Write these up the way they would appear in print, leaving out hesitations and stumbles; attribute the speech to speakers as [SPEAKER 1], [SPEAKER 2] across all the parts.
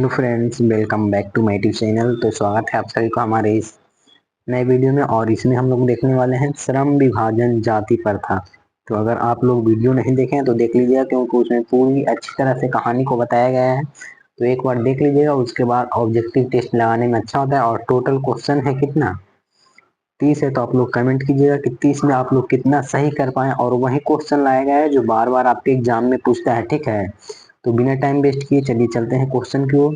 [SPEAKER 1] Hello friends, welcome back to my YouTube channel. तो स्वागत है आप सभी को हमारे इस नए वीडियो में। और इसमें हम लोग देखने वाले हैं श्रम विभाजन जाति प्रथा। तो अगर आप लोग वीडियो नहीं देखे हैं तो देख लीजिएगा, क्योंकि उसमें पूरी अच्छी तरह से कहानी को बताया गया है। तो एक बार देख लीजिएगा, उसके बाद ऑब्जेक्टिव टेस्ट लगाने में अच्छा होता है। और टोटल क्वेश्चन है कितना, 30 है। तो आप लोग कमेंट कीजिएगा कि 30 में आप लोग कितना सही कर पाए। और वही क्वेश्चन लाया गया है जो बार बार आपके एग्जाम में पूछता है, ठीक है। तो बिना टाइम वेस्ट किए चलिए चलते हैं क्वेश्चन की ओर।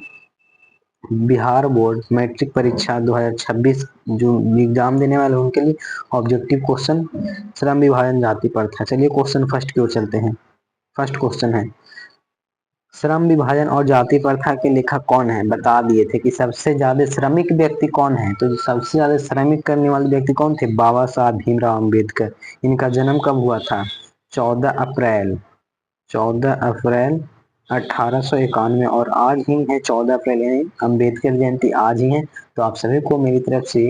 [SPEAKER 1] बिहार बोर्ड मैट्रिक परीक्षा 2026 जो एग्जाम देने वाले हैं उनके लिए ऑब्जेक्टिव क्वेश्चन श्रम विभाजन जाति प्रथा। चलिए क्वेश्चन फर्स्ट की ओर चलते हैं। फर्स्ट क्वेश्चन है, श्रम विभाजन और जाति प्रथा के लेखक कौन है। बता दिए थे कि सबसे ज्यादा श्रमिक व्यक्ति कौन है। तो सबसे ज्यादा श्रमिक करने वाले व्यक्ति कौन थे, बाबा साहब भीमराव अम्बेडकर। इनका जन्म कब हुआ था, 14 अप्रैल 1891। और आज ही है 14 अप्रैल, यानी अम्बेडकर जयंती आज ही है। तो आप सभी को मेरी तरफ से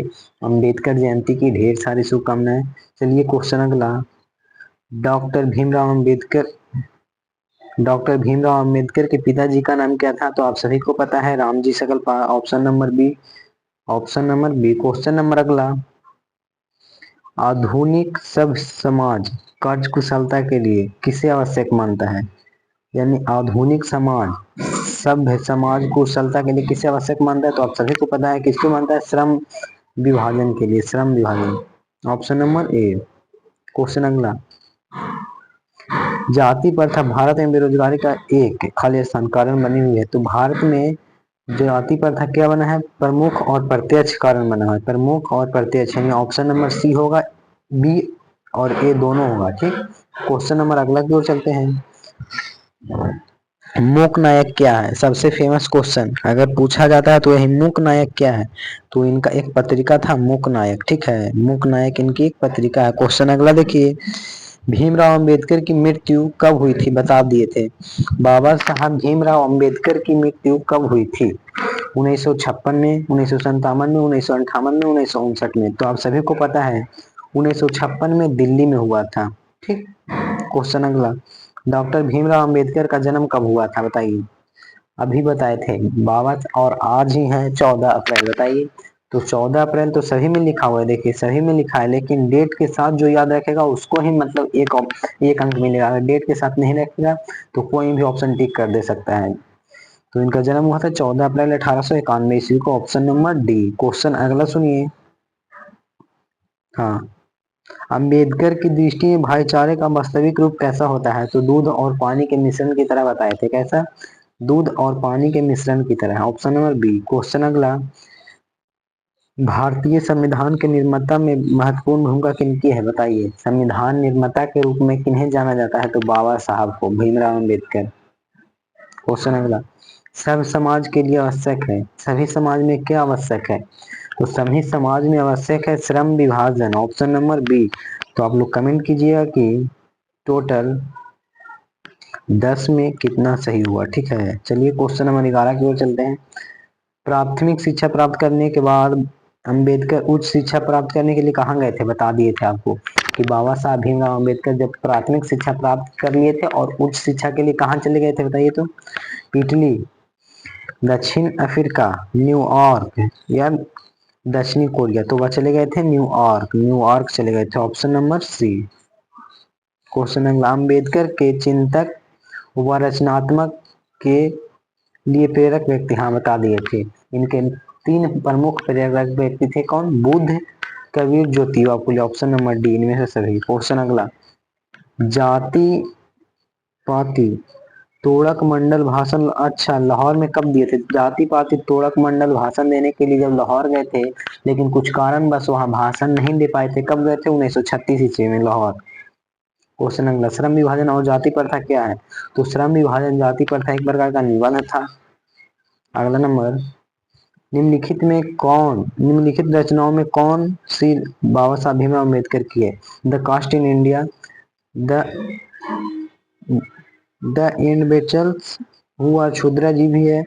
[SPEAKER 1] अम्बेडकर जयंती की ढेर सारी शुभकामनाएं। चलिए क्वेश्चन अगला, डॉक्टर भीमराव अम्बेडकर डॉक्टर भीमराव अम्बेडकर के पिताजी का नाम क्या था। तो आप सभी को पता है, Ramji Sakpal. Option number B, option number B. Question number अगला, आधुनिक सभ्य समाज कार्य कुशलता के लिए किसे आवश्यक मानता है। यानी आधुनिक समाज सभ्य समाज कुशलता के लिए किसे आवश्यक मानता है। तो आप सभी को पता है किसको मानता है, श्रम विभाजन के लिए, श्रम विभाजन। Option number A. क्वेश्चन अगला, जाति प्रथा भारत में बेरोजगारी का एक खाली स्थान कारण बनी हुई है। तो भारत में जाति प्रथा क्या बना है, प्रमुख और प्रत्यक्ष कारण बना है। प्रमुख और प्रत्यक्ष, यानी ऑप्शन नंबर सी होगा, बी और ए दोनों होगा, ठीक। क्वेश्चन नंबर अगला की ओर चलते हैं। मूक नायक क्या है, सबसे फेमस क्वेश्चन अगर पूछा जाता है तो यही मूक नायक क्या है। तो इनका एक पत्रिका था मूक नायक, ठीक है। मूक नायक इनकी एक पत्रिका है। क्वेश्चन अगला देखिए, भीमराव अंबेडकर की मृत्यु कब हुई थी। बता दिए थे, बाबा साहब भीमराव अंबेडकर की मृत्यु कब हुई थी, 1956 में, 1957 में, 1958 में, 1959 में। तो आप सभी को पता है 1956 में दिल्ली में हुआ था, ठीक। क्वेश्चन अगला, डॉक्टर भीमराव अंबेडकर का जन्म कब हुआ था, बताइए। अभी बताए थे बाबा, और आज ही है 14 अप्रैल, बताइए। तो 14 अप्रैल तो सभी में लिखा हुआ है, देखिए सभी में लिखा है, लेकिन डेट के साथ जो याद रखेगा उसको ही मतलब एक अंक मिलेगा। अगर डेट के साथ नहीं रखेगा तो कोई भी ऑप्शन टिक कर दे सकता है। तो इनका जन्म हुआ था 14 अप्रैल 1891 ईस्वी को। Option number D. क्वेश्चन अगला सुनिए, हाँ, अंबेडकर की दृष्टि में भाईचारे का वास्तविक रूप कैसा होता है। तो दूध और पानी के मिश्रण की तरह बताए थे, कैसा, दूध और पानी के मिश्रण की तरह। Option number B. क्वेश्चन अगला, भारतीय संविधान के निर्माता में महत्वपूर्ण भूमिका किनकी है, बताइए। संविधान निर्माता के रूप में किन्हें जाना जाता है। तो बाबा साहब को, भीमराव अम्बेडकर। क्वेश्चन अगला, सब समाज के लिए आवश्यक है, सभी समाज में क्या आवश्यक है। तो सभी समाज में आवश्यक है श्रम विभाजन। Option number B. तो आप लोग कमेंट कीजिएगा कि टोटल 10 में कितना सही हुआ, ठीक है। चलिए क्वेश्चन नंबर 11 की ओर चलते हैं। प्राथमिक शिक्षा प्राप्त करने के बाद अंबेडकर उच्च शिक्षा प्राप्त करने के लिए कहाँ गए थे। बता दिए थे आपको कि बाबा साहब भीमराव अंबेडकर जब प्राथमिक शिक्षा प्राप्त कर लिए थे और उच्च शिक्षा के लिए कहाँ चले गए थे, बताइए। तो इटली, दक्षिण अफ्रीका, न्यूयॉर्क या दक्षिणी कोरिया। तो वह चले गए थे न्यूयॉर्क, न्यूयॉर्क चले गए थे। Option number C. क्वेश्चन अगला, अम्बेडकर के चिंतक व रचनात्मक के लिए प्रेरक व्यक्ति, हाँ बता दिए थे। इनके 3 प्रमुख प्रेरक व्यक्ति थे, कौन, Buddha, Kabir, Jyotiba Phule. Option number D, इनमें से सभी। क्वेश्चन अगला, जाति पाति तोड़क मंडल भाषण, अच्छा, लाहौर में कब दिए थे। जाति पाति तोड़क मंडल भाषण देने के लिए जब लाहौर गए थे, लेकिन कुछ कारण बस वहां भाषण नहीं दे पाए थे। कब गए थे, 1936 ईस्वी में लाहौर। क्वेश्चन अगला, श्रम विभाजन और जाति प्रथा क्या है। तो श्रम विभाजन जाति प्रथा एक प्रकार का निबंध था। अगला नंबर, निम्नलिखित रचनाओं में कौन सी बाबा साहब भीमराव अम्बेडकर की है। The caste in India, the the individuals who are क्षुद्र जी भी है,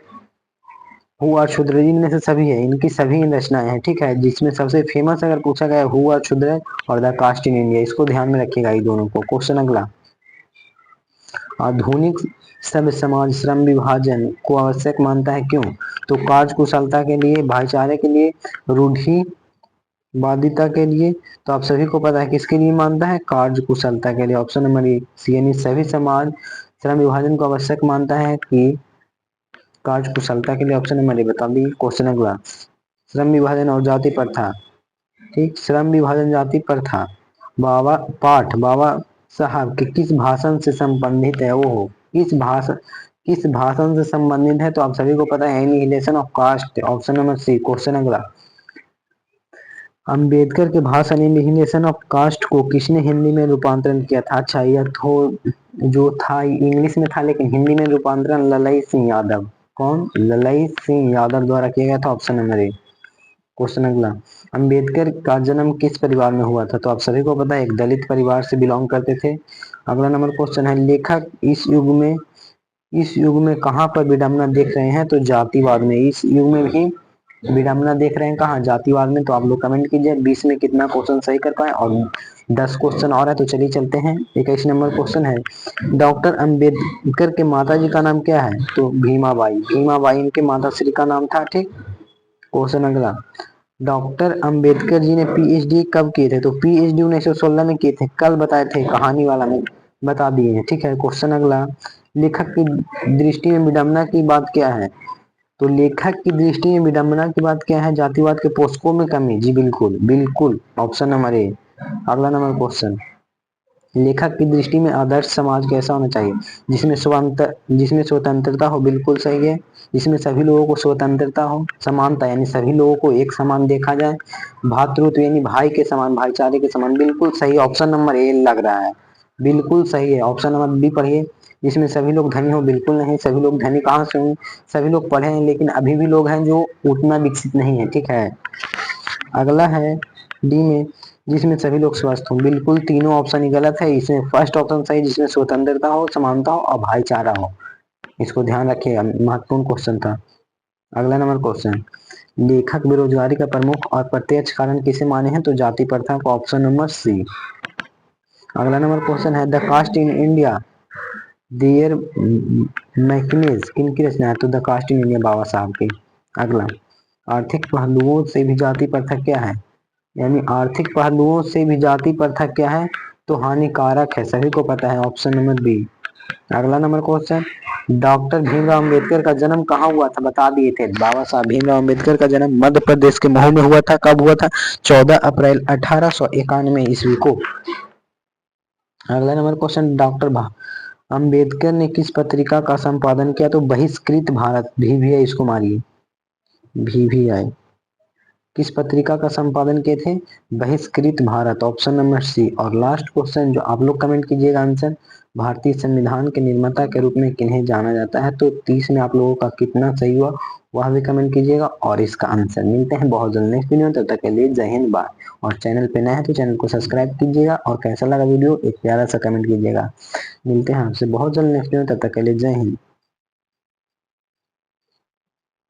[SPEAKER 1] हु आर क्षुद्र जी में से सभी है, इनकी सभी रचनाएं हैं, ठीक है। जिसमें सबसे फेमस अगर पूछा गया हु आर क्षुद्र और द कास्ट इन इंडिया, इसको ध्यान में रखिएगा ये दोनों को। क्वेश्चन अगला, आधुनिक सब समाज श्रम विभाजन को आवश्यक मानता है, क्यों? तो कार्य कुशलता के लिए, भाईचारे के लिए, रूढ़िवादिता के लिए। तो आप सभी को पता है किसके लिए मानता है, कार्य कुशलता के लिए। ऑप्शन नंबर ए, यानी सभी समाज श्रम विभाजन को आवश्यक मानता है कि कार्य कुशलता के लिए। ऑप्शन नंबर ए बता दी। क्वेश्चन अगला, श्रम विभाजन और जाति प्रथा। ठीक, श्रम विभाजन जाति प्रथा बाबा साहब के किस भाषण से संबंधित है? वो किस भाषण से संबंधित है? तो आप सभी को पता है annihilation of caste. Option number C. Question अगला, अंबेडकर के भाषण एनिहिलेशन ऑफ कास्ट को किसने हिंदी में रूपांतरण किया था? अच्छा, यह जो था इंग्लिश में था, लेकिन हिंदी में रूपांतरण ललई सिंह यादव। कौन? ललई सिंह यादव द्वारा किया गया था। Option number A. क्वेश्चन अगला, अंबेडकर का जन्म किस परिवार में हुआ था? तो आप सभी को पता है एक दलित परिवार से बिलोंग करते थे। अगला नंबर क्वेश्चन है, लेखक इस युग में कहां पर विडंबना देख रहे हैं? तो जातिवाद में। इस युग में भी विडंबना देख रहे हैं कहाँ? जातिवाद में। तो आप लोग कमेंट कीजिए 20 में कितना क्वेश्चन सही कर पाए, और 10 क्वेश्चन और है। तो चलिए चलते हैं। 21 नंबर क्वेश्चन है, डॉक्टर अंबेडकर के माता जी का नाम क्या है? तो भीमाबाई इनके माता श्री का नाम था। ठीक, क्वेश्चन अगला, डॉक्टर अंबेडकर जी ने पीएचडी कब किए थे? तो पीएचडी 1916 में किए थे। कल बताए थे, कहानी वाला में बता दिए हैं। ठीक है, क्वेश्चन अगला, लेखक की दृष्टि में विडंबना की बात क्या है? तो लेखक की दृष्टि में विडंबना की बात क्या है? जातिवाद के पोषकों में कमी। जी बिल्कुल बिल्कुल, ऑप्शन नंबर ए। अगला नंबर क्वेश्चन, लेखक की दृष्टि में आदर्श समाज कैसा होना चाहिए? जिसमें स्वतंत्रता हो। बिल्कुल सही है। जिसमें सभी लोगों को स्वतंत्रता हो, समानता यानी सभी लोगों को एक समान देखा जाए, भातृत्व यानी भाई के समान, भाईचारे के समान। बिल्कुल सही, ऑप्शन नंबर ए लग रहा है। बिल्कुल सही है। ऑप्शन नंबर बी पढ़िए, जिसमें सभी लोग धनी हो। बिल्कुल नहीं, सभी लोग धनी कहाँ से होंगे? सभी लोग पढ़े हैं, लेकिन अभी भी लोग हैं जो उतना विकसित नहीं है। ठीक है, अगला है डी में, जिसमें सभी लोग स्वस्थ हों। बिल्कुल तीनों ऑप्शन ही गलत है। इसमें फर्स्ट ऑप्शन सही, जिसमें स्वतंत्रता हो, समानता हो और भाईचारा हो। इसको ध्यान रखिएगा, महत्वपूर्ण क्वेश्चन था। अगला नंबर क्वेश्चन, लेखक बेरोजगारी का प्रमुख और प्रत्यक्ष कारण किसे माने हैं? तो जाति प्रथा को। Option number C. अगला नंबर क्वेश्चन है, the caste in India their mechanism किनकी रचना है? तो the caste in India Babasaheb की। अगला, आर्थिक पहलुओं से भी जाति प्रथा क्या है? यानी आर्थिक पहलुओं से भी जाति प्रथा क्या है? तो हानिकारक है, सभी को पता है। Option number B. अगला नंबर क्वेश्चन, डॉक्टर भीमराव अंबेडकर का जन्म कहाँ हुआ था? बता दिए थे, बाबा साहब भीमराव अंबेडकर का जन्म मध्य प्रदेश के महू में हुआ था। कब हुआ था? 14 अप्रैल 1891 ईस्वी को। अगला नंबर क्वेश्चन, डॉक्टर अंबेडकर ने किस पत्रिका का संपादन किया? तो बहिष्कृत भारत, भी है, इसको मारिए, भी है। किस पत्रिका का संपादन किए थे? बहिष्कृत भारत। ऑप्शन नंबर सी। और लास्ट क्वेश्चन जो आप लोग कमेंट कीजिएगा आंसर, भारतीय संविधान के निर्माता के रूप में किन्हें जाना जाता है? तो 30 में आप लोगों का कितना सही हुआ वह भी कमेंट कीजिएगा, और इसका आंसर। मिलते हैं बहुत जल्द नेक्स्ट वीडियो में, तब तक के लिए जय हिंद, बाय। और चैनल पे नए हैं तो चैनल को सब्सक्राइब कीजिएगा, और कैसा लगा वीडियो एक प्यारा सा कमेंट कीजिएगा। मिलते हैं आपसे बहुत जल्द नेक्स्ट वीडियो में, तब तक के लिए जय हिंद।